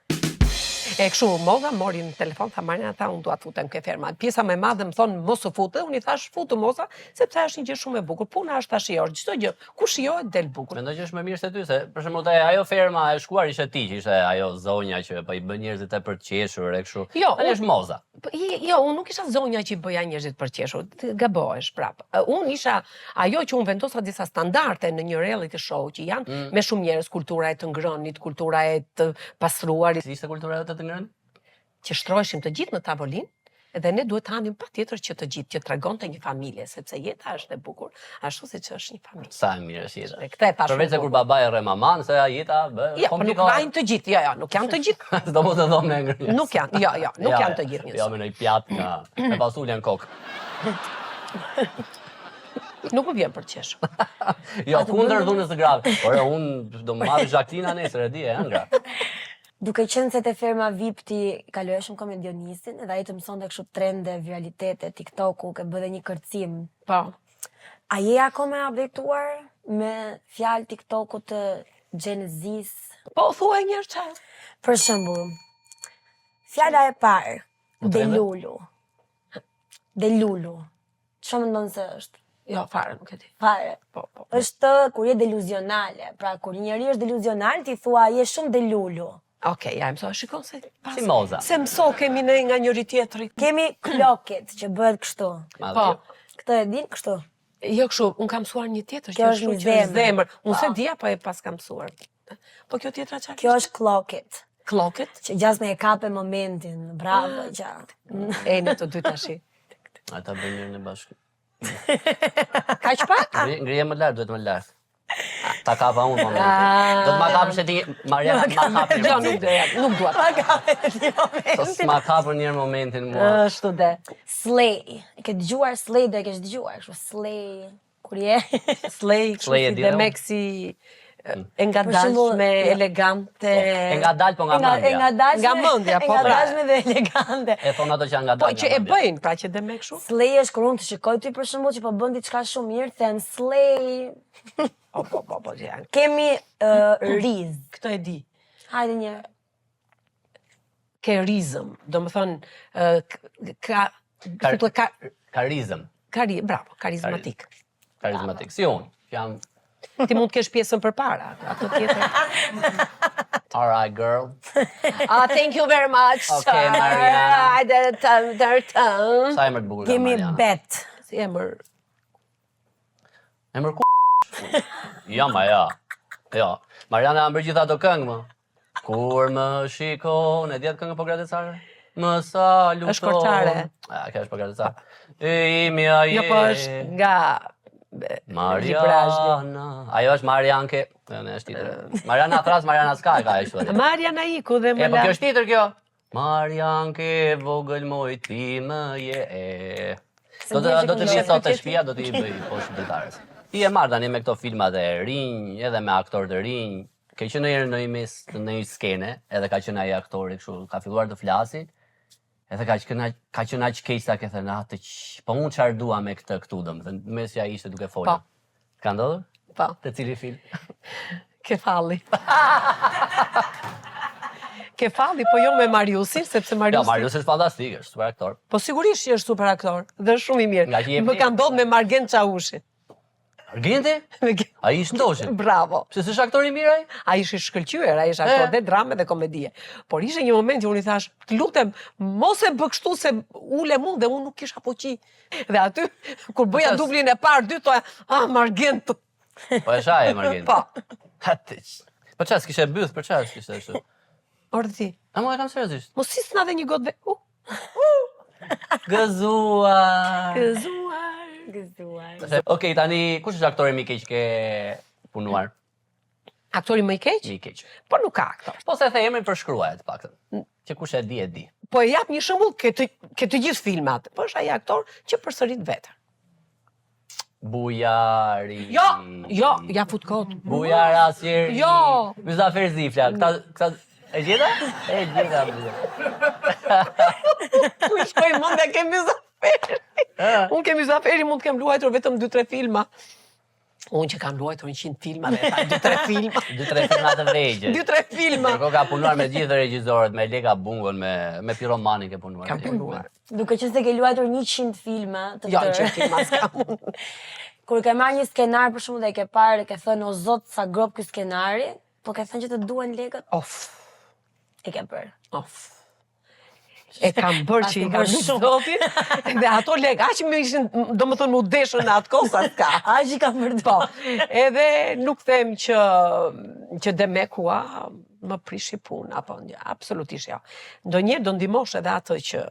S4: E kështu, Moza mori në telefon, tha Marina, tha unë dua të futem ke ferma. Pjesa më e madhe më thonë mos u fute, unë i thash futu Moza, sepse është një gjë shumë e bukur. Puna është ta shijosh, çdo gjë, ku shijohet del bukur.
S1: Mendoj që është më mirë se ty, se për shembull te ajo ferma e shkuar ishte ti, që ishte ajo zonja që po i bën njerëzit e për të qeshur e kështu.
S4: Jo,
S1: Tani është Moza.
S4: Jo, unë nuk isha zonja që i bëja njerëzit për qeshur, të gabohesh prap. Unë isha ajo që unë vendosa disa standarde në një reality show që janë me shumë njerëz, kultura e të ngrënit, kultura e të pastruarit,
S1: Si ishte kultura jote të ngrënë?
S4: që shtroheshim të gjithë në tavolinë, edhe ne duhet të hanim patjetër që të gjithë, që tregonte një familje, sepse jeta është e bukur, ashtu siç është një familje.
S1: Sa e mirë është jeta.
S4: E këtë e pa
S1: Përveç se
S4: shumë
S1: kur
S4: bukur.
S1: baba e rre maman, se jeta bë
S4: Jo, po nuk vajnë të gjithë, jo, nuk janë të gjithë.
S1: Do mos e dhom në ngrënjes.
S4: Nuk janë, jo, nuk janë të gjithë
S1: Jo,
S4: njësoj.
S1: me një pjatë nga me pasulja në kokë.
S4: Nuk më vjen për të qeshur.
S1: Jo, kundër dhunës së grave. Ore, unë do më marrë Zhaktina nesër, e di, e ëngra.
S2: Duke qenë se te ferma VIP ti kaloje shumë komedionistin dhe ai të mësonte kështu trende, viralitete, TikToku, ke bë dhe një kërcim.
S4: Po.
S2: A je akoma updateuar me fjalë TikToku të Gen Z-s?
S4: Po, thuaj një herë çfarë?
S2: Për shembull, fjala e parë, delulu. Delulu. Çfarë mendon se është?
S4: Jo, fare nuk e di.
S2: Fare.
S4: Po.
S2: Është kur je deluzionale. Pra kur një njeri është deluzional, ti thua je shumë delulu.
S4: Okej, ja, mëso, shikon se pas.
S1: Si Moza.
S4: Se mëso kemi ne nga njëri tjetri.
S2: Kemi kloket që bëhet kështu.
S4: Po.
S2: Këtë e din kështu.
S4: Jo kështu, unë kam mësuar një tjetër
S2: Kjo
S4: që
S2: është
S4: është
S2: një
S4: që është
S2: zemër.
S4: zemër. Unë se dia, po e pas kam mësuar. Po kjo tjetra çfarë?
S2: Kjo është kloket.
S4: Kloket.
S2: Që gjasme e kape momentin. Bravo, gjatë.
S4: E në të dy tashi.
S1: Ata bëjnë njërë në bashkë.
S2: Kaq pak?
S1: Ngrije më lartë, duhet më lartë. Ta kapa unë momentin. Do të ma kapësh e ti, Mariana, ma kapë
S4: Jo,
S1: një
S4: nuk dua.
S2: Ma ka ti moment.
S1: Sos ma kapër njërë momentin mua.
S4: Ashtu de.
S2: Slay. E ke dëgjuar Slay, do e kesh dëgjuar, kështu Slay. Kur je?
S4: Slay,
S1: Slay e
S4: kështu
S1: di
S4: si
S1: dhe
S4: Demeksi e nga
S2: Për shembull,
S4: dalshme,
S2: jo.
S4: elegante.
S1: E nga dalë, po nga
S2: E nga
S1: mëndja.
S2: dashme.
S4: Nga mendja, po,
S2: E nga
S4: pra.
S2: dashme dhe elegante.
S1: E thonë ato që janë nga
S4: Po
S1: dalë.
S4: që
S1: nga
S4: e
S1: mëndja.
S4: bëjnë, pra që Demek kështu.
S2: Slay është kur unë të shikoj ty për shembull që po bën diçka shumë mirë, them Slay.
S4: Po, janë.
S2: Kemi riz.
S4: Këtë e di.
S2: Hajde një.
S4: Ke rizëm, do më thonë,
S1: Karizëm.
S4: bravo, karizmatik.
S1: Karizmatik. Si unë. Që jam,
S4: Ti mund të kesh pjesën për para, ato tjetër.
S1: all right, girl.
S4: Thank you very much.
S1: Okay, Mariana. Sa emër të bukur ka
S2: Kemi
S1: Mariana.
S2: Bet.
S4: Si emër?
S1: Emër ku? Ja, ma ja. Ja. Mariana më bërë gjitha ato këngë, më. Kur më shikon, e djetë këngë po gratësare? Më saluton.
S4: Është korçare.
S1: Kjo është po gratësare. E imja je.
S4: Jo, po është nga Librazhdi.
S1: Mariana. Ajo është Marianke. Ne është tjetër. Mariana Thras, Mariana Ska e ka e shtu.
S4: Mariana Iku dhe
S1: E,
S4: më
S1: po kjo është tjetër kjo. Marianke, vogël moj ti më je e. Do të vi sot të shtëpia, do t'i bëj poshtë dritares. Ti e marrë tani me këto filmat e rinj, edhe me aktorë të rinj. Ke qenë ndonjëherë në një mes në një skene, edhe ka qenë ai aktori kështu, ka filluar të flasi. Edhe ka qenë aq keq sa ke thënë, po unë çfarë dua me këtë këtu, domethënë, mes që ai ishte duke folur.
S4: Po.
S1: Ka ndodhur?
S4: Po,
S1: Te cili film?
S4: Kefalli. Kefalli, po jo me Mariusin, sepse
S1: Ja,
S4: Mariusi...
S1: Marius është fantastik, është super aktor.
S4: Po sigurisht që është super aktor, dhe është shumë i mirë.
S1: Nga që jep
S4: Më ka
S1: lekë.
S4: ndodhur me Margen Çaushi.
S1: Argenti? Ai ishte ndoshit.
S4: Bravo.
S1: Pse s'është aktor i mirë ai?
S4: Ai ishte shkëlqyer, ai ishte aktor dhe drame dhe komedie. Por ishte një moment që unë i thash, të lutem, mos e bë kështu se ule mund dhe unë nuk kisha poqi. Dhe aty, kur bëja dublin e parë, dy toja, Margent.
S1: Po e shaj e Margenti.
S4: Po.
S1: Hatiq. Po çfarë s'kishe byth, për çfarë s'kishe ashtu?
S4: Orë ti,
S1: A mua e kam seriozisht.
S4: mos sisna dhe një gotë dhe...
S1: Gëzuar.
S4: Gëzuar.
S2: Gëzuar.
S1: Okej, tani kush është aktori më i keq ke punuar?
S4: Aktori më i keq?
S1: Më i keq.
S4: Po nuk ka aktor.
S1: Po se the emrin përshkruaj të paktën. Që kush e di e di.
S4: Po e jap një shembull ke të gjithë filmat. Po është ai aktor që përsërit vetën.
S1: Bujari.
S4: Jo, ja fut kot.
S1: Bujar Asjeri.
S4: Jo.
S1: Myzafer Zifla. Këta e gjeta? E gjeta.
S4: Ku shkoj mendja kemi Zaferi. Unë kemi Zaferi, mund të kem luajtur vetëm 2-3 filma. Unë që kam luajtur 100 filma dhe 2-3 filma.
S1: 2-3 filma të vegjël.
S4: 2-3 filma.
S1: Ndërkohë ka punuar me gjithë regjizorët, me Lega Bungon, me Piromanin ke punuar.
S4: Kam punuar.
S2: Duke qenë se ke luajtur 100 filma të
S4: Jo,
S2: tërë.
S4: 100 filma s'kam unë.
S2: Kur ke marrë një skenar për shembull dhe e ke parë, ke thënë o zot sa grop ky skenari, po ke thënë që të duan lekët,
S4: Of.
S2: e ke bërë.
S4: Of. E kam bërë që i kam
S2: Pasi
S4: shumë
S2: bërë
S4: zotin, dhe ato lekë, aq më ishin, do më thënë, u deshën në atë kohë sa s'ka.
S2: Aq i kam bërë.
S4: Po, edhe nuk them që Demekua më prishi punë, apo absolutisht jo. Ndonjëherë do ndihmosh edhe atë që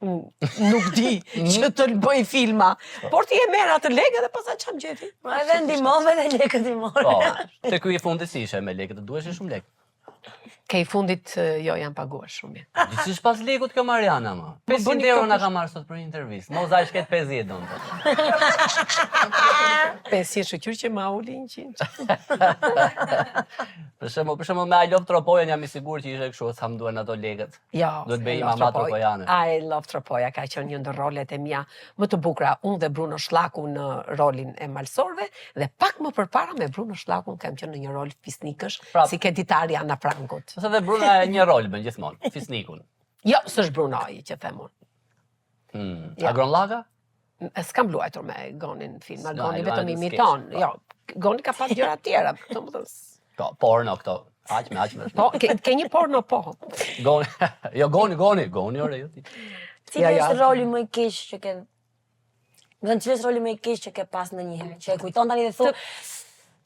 S4: nuk di që të bëj filma, por ti e merr atë lekë dhe pastaj çam gjeti.
S2: Po edhe ndihmove dhe lekët i morë.
S1: Po, te ky i fundit si ishe me lekë, të duheshin shumë lekë.
S4: Ke i fundit, jo, janë paguar shumë mirë.
S1: Gjithësisht pas lekut kjo Mariana, ma. 500 euro na ka marrë sot për një intervistë. Mos ai shket 50 donë.
S4: 500 shqyr që ma uli 100.
S1: Për shembull me I Love Tropojen jam i sigurt që ishte kështu, sa më duhen ato lekët.
S4: Jo,
S1: Duhet bëj
S4: I Love
S1: Mama
S4: Tropoj.
S1: Tropojane.
S4: I Love Tropoja ka qenë një ndër rolet e mia më të bukura. Unë dhe Bruno Shllaku në rolin e malsorve dhe pak më përpara me Bruno Shllakun kam qenë në një rol fisnikësh,
S1: Prap.
S4: si Keditari Ana Frankut.
S1: Sepse dhe Bruna e një rol bën gjithmonë, fisnikun.
S4: Jo, s'është Bruno ai që them unë. Ja.
S1: Agron Llaga?
S4: S'kam luajtur me Gonin në film,
S1: S'na,
S4: Goni
S1: luajtur
S4: vetëm
S1: në
S4: imiton.
S1: sketch, po.
S4: Jo, Goni ka pas gjëra të tjera, domethënë.
S1: Po, porno këto. Aqme.
S4: Po, ke një porno po.
S1: Goni, jo Goni ore jo ti.
S2: Cili
S4: Ja.
S2: është roli më i keq që ke... Cili është roli më i keq që ke pas ndonjëherë, që e kujton tani dhe thu,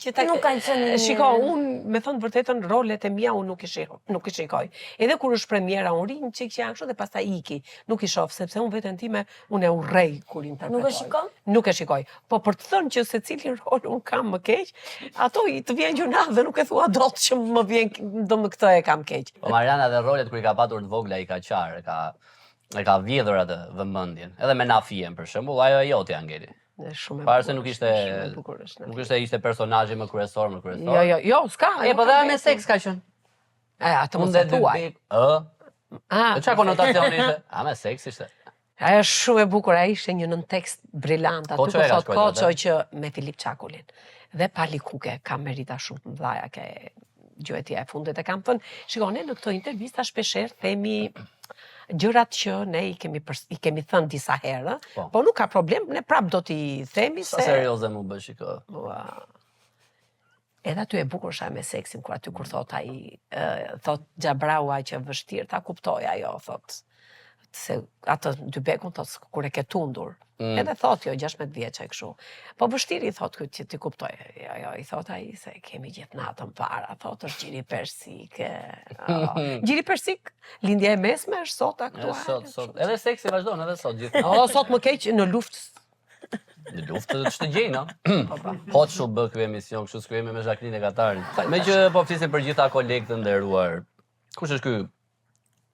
S2: Nuk kanë qenë
S4: Shiko, unë me thënë vërtetën rolet e mia unë nuk i shikoj. Edhe kur është premiera unë ri një çik që janë kështu dhe pastaj iki. Nuk i shoh sepse unë veten time unë e urrej kur interpretoj.
S2: Nuk e shikon?
S4: Nuk e shikoj. Po për të thënë që secilin rol unë kam më keq, ato i të vjen gjuna dhe nuk e thua dot që më vjen do më këtë e kam keq.
S1: Po Mariana dhe rolet kur i ka patur të vogla i ka qarë, e ka vjedhur atë vëmendjen. Edhe me Nafien për shembull, ajo e jotja ngeli.
S4: Shumë e
S1: Parë se
S4: bukur është.
S1: nuk ishte personazhi më kryesor.
S4: Jo, s'ka.
S1: E po dhe me seks ka qenë.
S4: Atë mos e thuaj.
S1: Dhe çka konotacioni ishte? Me seks ishte.
S4: Ajo është shumë e bukur, ai ishte një nën tekst brillant, aty ku thot Koço që me Filip Çakulin. Dhe Pali Kuke ka merita shumë të mëdha ke gjuetia e fundit e kam thënë, shikoni në këto intervista shpeshherë themi gjërat që ne i kemi thënë disa herë, po nuk ka problem, ne prap do t'i themi se...
S1: Sa serioze mu bë, shiko.
S4: Edhe aty e bukur shaj me seksin, kur aty kur thot ai, thot Gjabraua që vështirë, ta kuptoj ajo, thot, se atë dy bekun, thot, kur e ke tundur. Edhe thot jo, 16 vjeç e kështu. Po vështiri thot që ti kuptoj. Jo, i thot ai se kemi gjithë natën para, thot është gjiri persik. Gjiri persik, lindja e mesme është sot aktuale.
S1: Sot. Edhe seksi vazhdon edhe sot gjithë.
S4: Sot më keq në luftë.
S1: Në luftë të çdo gjë, Po çu bë ky emision, kështu skriemi me Jacqueline e Katarin. Me që po flisim për gjitha kolegët të nderuar. Kush është ky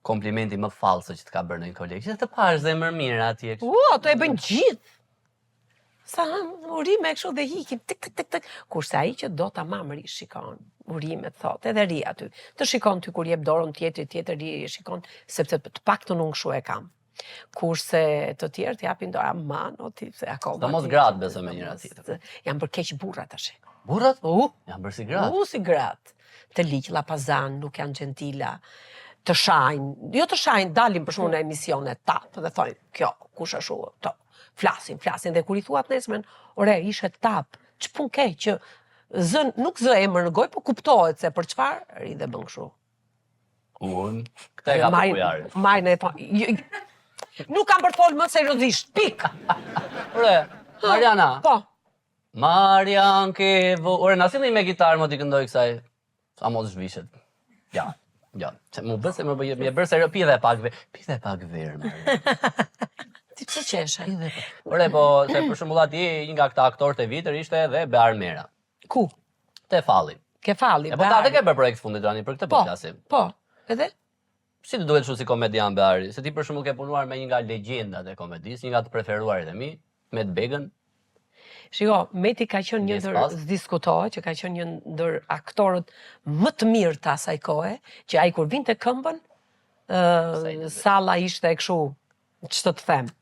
S1: komplimenti më fallës që të ka bërë në një kolegë? Që të pash zemër mirë atje.
S4: Ato e bëjnë gjithë. Sa urime kështu dhe hikin, tik. Kurse ai që do ta mamëri shikon, urimet thot, edhe ri aty. Të shikon ty kur jep dorën tjetër ri shikon, sepse të paktën unë kështu e kam. Kurse të tjerë t'japin dorë, aman, o ti, se akoma...
S1: Të mos gratë besë me njëra tjetër.
S4: Janë bërë keq burrat tash.
S1: Burrat? Janë bërë si gratë.
S4: Si gratë. Të liq, lapazan, nuk janë gjentila. Të shajnë, jo të shajnë, dalin për shumë në emisione tap dhe thojnë, kjo, kush është to, flasin, dhe kur i thuat nesmen, ore, ishe tap, që pun ke, që nuk zë emër në goj, po kuptohet se për çfarë, ri dhe bën kështu.
S1: Unë, këta e ka përkujarit.
S4: Majnë e thonë, nuk kam për të folë më seriozisht, pik.
S1: Ore, Mariana.
S4: Po.
S1: Marian Kevo, ore, nasilni me gitarë më t'i këndoj kësaj, sa mos zhvishet. Ja. Që mu bëse më bërë se pidhe e pak verë.
S4: Ti që qeshe?
S1: Ore, po, se për shembull ati, një nga këta aktorë të vitër ishte edhe Bear Mera.
S4: Ku?
S1: Te Falli.
S4: Ke Falli,
S1: Bear. Po ta dhe ke bërë projekt fundit rani, për këtë po flasim.
S4: Po, edhe?
S1: Si të duhet shu si komedian Beari? Se ti për shembull ke punuar me një nga legjendat e komedisë, një nga të preferuarit e mi, Met Begën.
S4: Shiko, Meti ka qenë një ndër diskutohet, që ka qenë një ndër aktorët më të mirë të asaj kohe, që ai kur vinte këmbën, salla ishte kështu, ç'të të them.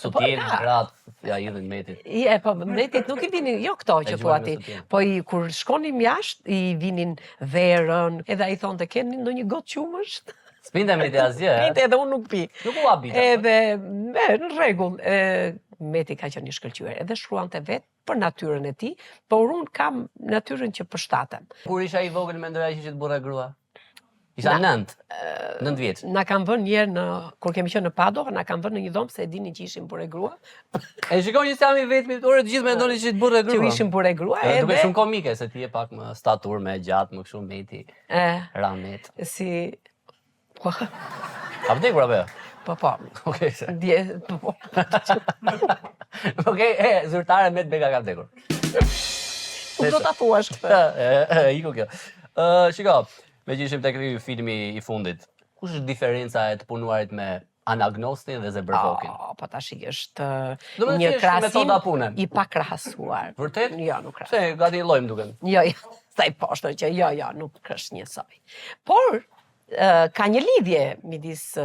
S1: Sutjen, gratë, ja idhin Metit.
S4: Po Metit nuk i vinin, jo këto që thua ti, po kur shkonim jashtë, i vinin verën, edhe ai thonte keni ndonjë gotë qumësht?
S1: S'pinte Meti asgjë.
S4: Pinte edhe unë nuk pi.
S1: Nuk u habita.
S4: Edhe, në rregull, Meti ka qenë një shkëlqyer, edhe shkruante vetë për natyrën e tij, por unë kam natyrën që përshtatem.
S1: Kur isha i vogël mendoja që ishit burrë grua. Isha 9 vjeç.
S4: Na kanë vënë një herë kur kemi qenë në Padova, na kanë vënë në një dhomë se e dinin që ishim burrë grua.
S1: E shikoj që jam i vetmi, orë të gjithë mendonin që ishit burrë grua.
S4: Që ishim burrë grua,
S1: edhe duke shumë komike se ti je pak më statur, më gjatë, më kështu Meti. Ramet.
S4: Si
S1: Ka vdekur apo jo?
S4: Po.
S1: Okej.
S4: Po.
S1: Okej, zyrtare Met Bega ka vdekur.
S4: Nuk do ta thuash këtë.
S1: Iku kjo. Shiko, me që ishim tek ky filmi i fundit, kush është diferenca e të punuarit me Anagnostin dhe Zebërvokin?
S4: Po tash është një krahasim i pakrahasuar.
S1: Vërtet?
S4: Jo, nuk krahas.
S1: Se gati lloj më duken.
S4: Jo, sa i poshtë që jo, nuk është njësoj. Por ka një lidhje midis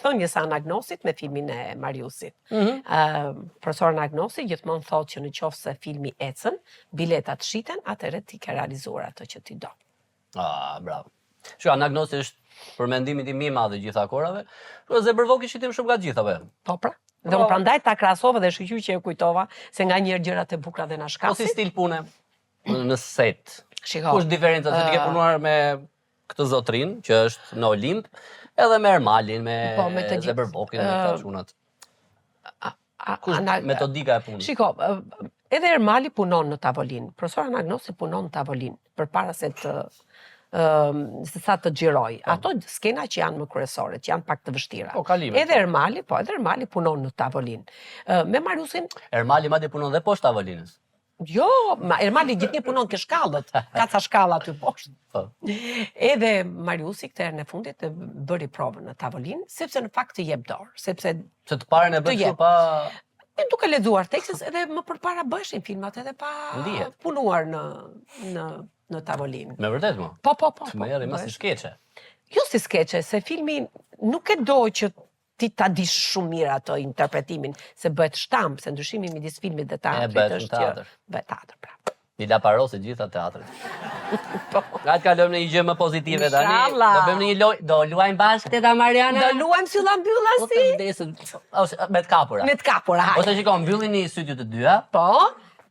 S4: thënies Anagnosit me filmin e Mariusit. Profesor Anagnosi gjithmonë thotë që në qoftë se filmi ecën, biletat shiten, atëherë ti ke realizuar atë që ti do.
S1: Bravo. Shko, Anagnosi është për mendimin tim më i madh i gjitha kohërave, por Zebërvoki shitim shumë nga gjitha apo?
S4: Po pra. Dhe unë prandaj ta krahasova dhe shqyqy që e kujtova se nganjëherë gjërat e bukura dhe na shkasin.
S1: Po si stil pune në set.
S4: Shiko.
S1: Kush diferenca se ti ke punuar me këtë zotrin që është në Olimp, edhe me Ermalin, me Zebërvokin, me këta çunat. metodika e punës?
S4: Shiko, edhe Ermali punon në tavolinë. Profesor Anagnosi punon në tavolinë përpara se të xhiroj. Ato skena që janë më kryesore, që janë pak të vështira.
S1: Po, kalime.
S4: Edhe Ermali punon në tavolinë. Me Mariusin,
S1: Ermali madje punon dhe poshtë tavolinës.
S4: jo, Ermali gjithnjë punon ke shkallët, ka ca shkalla aty poshtë.
S1: Po.
S4: Edhe Mariusi këtë herën e fundit bëri provën në tavolinë, sepse në fakt të jep dorë, sepse
S1: Se të parën e bën kështu pa
S4: duke lexuar tekstin edhe më përpara bëheshin filmat edhe pa
S1: Ndihet.
S4: punuar në tavolinë.
S1: me vërtet mo.
S4: Po.
S1: Më erdhi më si skeçe.
S4: Jo si skeçe, se filmi nuk e do që ti ta dish shumë mirë ato interpretimin, se bëhet shtamp, se ndryshimi midis filmit dhe teatrit
S1: bëhet në
S4: është që
S1: teatr.
S4: bëhet teatr, pra.
S1: I la parosë gjitha teatrit. Nga të kalojmë në një gjë më pozitive tani.
S4: Inshallah.
S1: Do bëjmë një lojë, do luajmë bashkë teta Mariana.
S4: Do luajmë sylla mbylla
S1: Po
S4: si?
S1: të vdesën. Ose me të kapura.
S4: Me të kapura, hajde.
S1: Ose shikoj, mbyllini sytë të dyja.
S4: Po,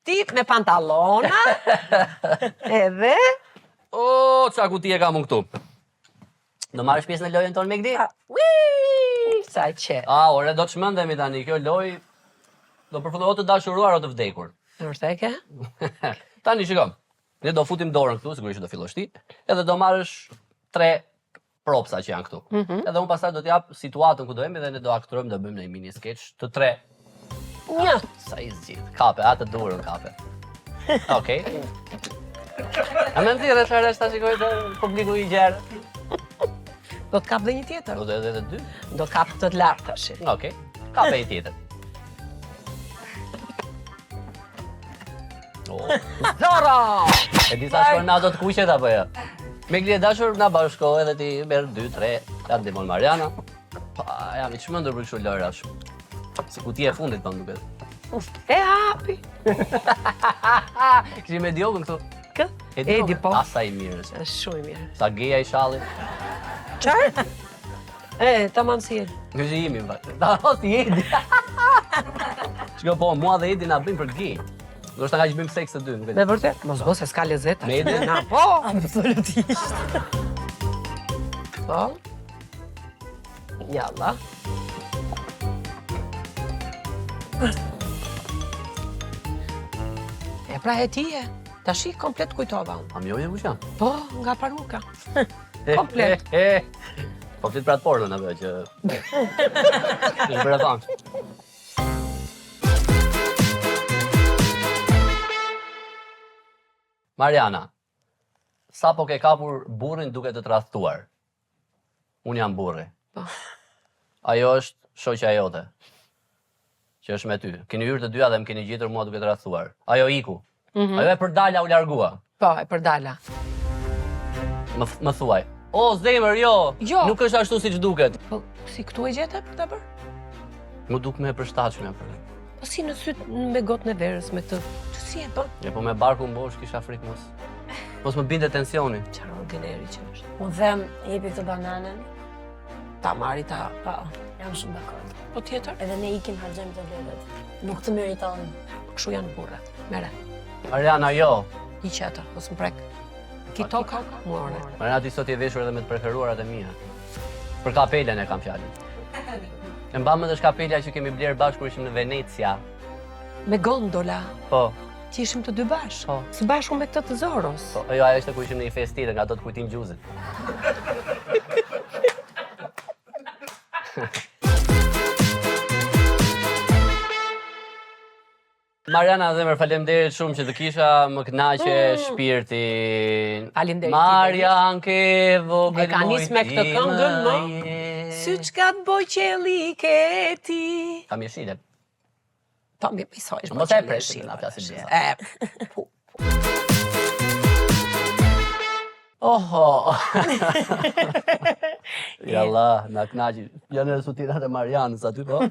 S4: ti me pantallona, edhe
S1: O, qa kuti e kam unë këtu. Do marrësh pjesë në lojën tonë me këdi?
S4: ui, sa që.
S1: Ore, do të shmendemi tani. Kjo lojë do përfundoj o të dashuruar o të vdekur.
S4: Vërteke?
S1: Tani shikoj. Ne do futim dorën këtu, sigurisht që do fillosh ti, edhe do marrësh 3 propsa që janë këtu. Edhe unë pastaj do t'jap situatën ku do jemi dhe ne do aktorojmë, do bëjmë një mini sketch të 3.
S4: Një.
S1: Sa i zgjidh. Kape, atë durën kape. Okej. A më nxirë çfarë është tash shikoj të publiku i gjerë.
S4: Do të kap dhe një tjetër.
S1: Do të edhe 2.
S4: Do kap të lartë tash.
S1: Okej. Kape një tjetër. Oh.
S4: Zoro!
S1: E disa shkojnë na do të kuqet apo jo? Me Gli e dashur na bashko edhe ti merr 2, 3, ta ndihmon Mariana. Pa, jam i çmendur për kështu lojrash. Si kutia e fundit pa më duket.
S4: E hapi.
S1: Kishim me Diogën këtu.
S4: Kë? Edi po.
S1: Asa i mirë.
S4: Është shumë i mirë.
S1: Sa geja i shalli.
S4: Qarë? Tamam si jeni.
S1: Kjo që jemi më vërtet. Da, si Edi. Shko po, mua dhe Edi na bëjmë për gej. Do shta ka që bëjmë seks të dy, nuk e di.
S4: Me vërtet? Mos bo se s'ka lezeta.
S1: Me Edi?
S4: Na, po.
S2: Absolutisht.
S4: Po. Jalla. E pra e ti e. Tashi komplet kujtova unë.
S1: A më joje kush jam?
S4: Po, nga paruka. Komplet.
S1: Po flit për atë pornon apo që... Është bërë thonë. Mariana, sa po ke kapur burrin duke të tradhtuar? Unë jam burri.
S4: Po.
S1: Ajo është shoqja jote. Që është me ty. Keni hyrë të dyja dhe më keni gjetur mua duke të tradhtuar. Ajo iku. Ajo e përdala u largua.
S4: Po, e përdala.
S1: Më thuaj. O, zemër, jo.
S4: Jo.
S1: Nuk është ashtu siç duket.
S4: Po, si këtu e gjete për ta bërë?
S1: Më duk me e përshtatshme për.
S4: Po si në sytë me gotën e verës, me të... Që si e bën?
S1: Ja, po me barku mbosh kisha frikë mos. Mos më binte tensioni.
S4: Qarë ordineri që është.
S2: Unë them, jepi këtë bananën.
S4: Ta marri ta...
S2: Po, jam shumë dakord.
S4: Po tjetër?
S2: Edhe ne ikim harxojmë të letët. Nuk të meriton.
S4: Kështu janë burrat. Mere.
S1: Ariana, jo.
S4: Hiqe atë, mos më prek. Ki toka, muore.
S1: Mariana, ti sot je veshur edhe me të preferuarat e mia. Për kapelen e kam fjalën. E mbam edhe shkapelja që kemi blerë bashkë kur ishim në Venecia.
S4: Me gondola.
S1: Po.
S4: Që ishim të dy bashkë.
S1: Po.
S4: Së bashku me këtë të Zoros.
S1: Po, jo, ajo ishte ku ishim në një festë tjetër nga ato të kujtim gjuzit. Mariana, zemër, faleminderit shumë që të kisha më kënaqe shpirtin.
S4: Faleminderit.
S1: Marianke, vogël.
S4: E ka nis me këtë këngën, më? Sy çka të boj qelli ke ti.
S1: Kam jeshile.
S4: Po, mi pisojsh.
S1: Mos e presh, na flasim gjithë.
S4: Po.
S1: Oho. Jalla, na kënaqi. Janë rezultatet e Marianës aty po.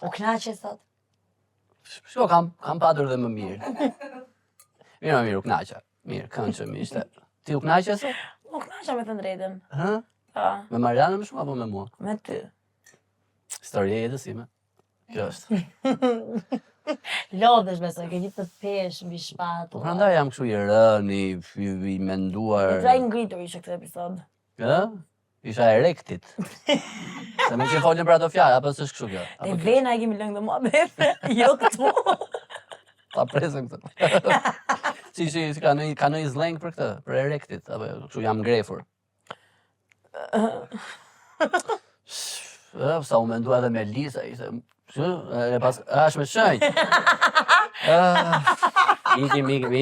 S2: U knaqe sot.
S1: Shko, kam patur dhe më mirë. Mirë, u knaqa. Mirë, këndshëm ishte. Ti u knaqe sot?
S2: U knaqa me të drejtën.
S1: Hë?
S2: Po,
S1: Me Marianën më shumë apo me mua?
S2: me ty.
S1: Historia e jetës ime. Kjo është.
S2: Lodhesh besoj, ke gjithë të pesh, mbi shpatë.
S1: Po prandaj jam kështu i rënë, i menduar.
S2: Tra i ngritur ishte këtë episod.
S1: Ë? Isha erektit. Se me që folën për ato fjalë, apo s'është kështu kjo?
S2: E vena e kemi lëngë dhe mua befe, jo këtu.
S1: Ta presëm këtë. Si ka në zleng për këtë, për erektit, apo kështu jam ngrefur. Sa u mendua edhe me Lisa, ishte, e pas, është me shenjë.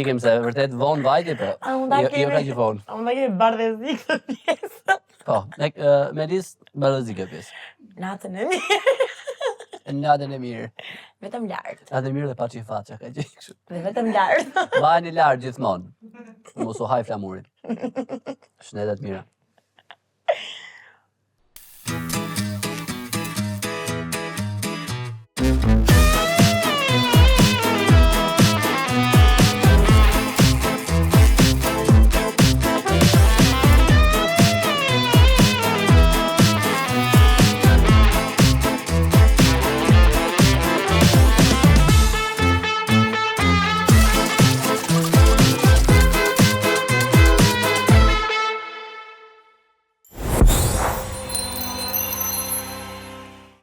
S1: Ikim se vërtet vonë vajti, po. Jo ka që vonë.
S2: Unë da kemi bardhezi këtë pjesë.
S1: Po, me Lisë bardhezi këtë pjesë.
S2: Natën e mirë.
S1: Natën e mirë.
S2: Vetëm lartë.
S1: Natën e mirë dhe pa që i faqa, ka që kështu.
S2: Dhe vetëm lartë.
S1: Vajni lartë gjithmonë. Mos u haj flamurit. Shëndetet mira.